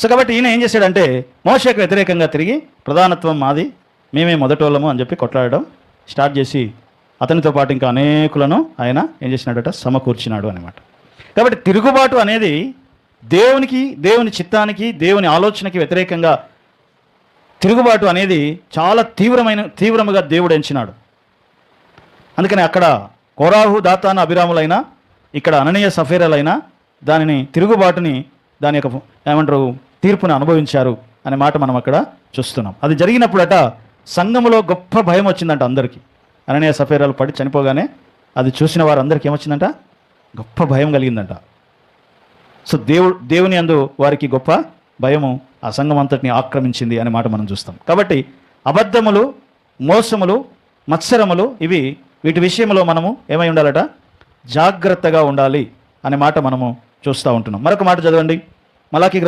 So కాబట్టి ఈయన ఏం చేశాడంటే మోషేకు వ్యతిరేకంగా తిరిగి ప్రధానత్వం మాది, మేమే మొదటోళ్ళము అని చెప్పి కొట్లాడడం స్టార్ట్ చేసి అతనితో పాటు ఇంకా అనేకులను ఆయన ఏం చేసినాడట, సమకూర్చినాడు అనమాట. కాబట్టి తిరుగుబాటు అనేది దేవునికి, దేవుని చిత్తానికి, దేవుని ఆలోచనకి వ్యతిరేకంగా తిరుగుబాటు అనేది చాలా తీవ్రముగా దేవుడు ఎంచినాడు. అందుకని అక్కడ కోరాహు, దాతాను, అభిరాములైనా, ఇక్కడ అననీయ సఫీరాలైనా దానిని తిరుగుబాటుని, దాని యొక్క ఏమంటారు తీర్పుని అనుభవించారు అనే మాట మనం అక్కడ చూస్తున్నాం. అది జరిగినప్పుడట సంఘములో గొప్ప భయం వచ్చిందంట అందరికీ. అననీయ సఫీరాలు పడి చనిపోగానే అది చూసిన వారందరికీ ఏమొచ్చిందంట, గొప్ప భయం కలిగిందంట. సో దేవుని యందు వారికి గొప్ప భయము ఆ సంఘం అంతటిని ఆక్రమించింది అనే మాట మనం చూస్తాం. కాబట్టి అబద్ధములు, మోసములు, మత్సరములు వీటి విషయంలో మనము ఏమై ఉండాలట, జాగ్రత్తగా ఉండాలి అనే మాట మనము చూస్తూ ఉంటున్నాం. మరొక మాట చదవండి, మలాకీ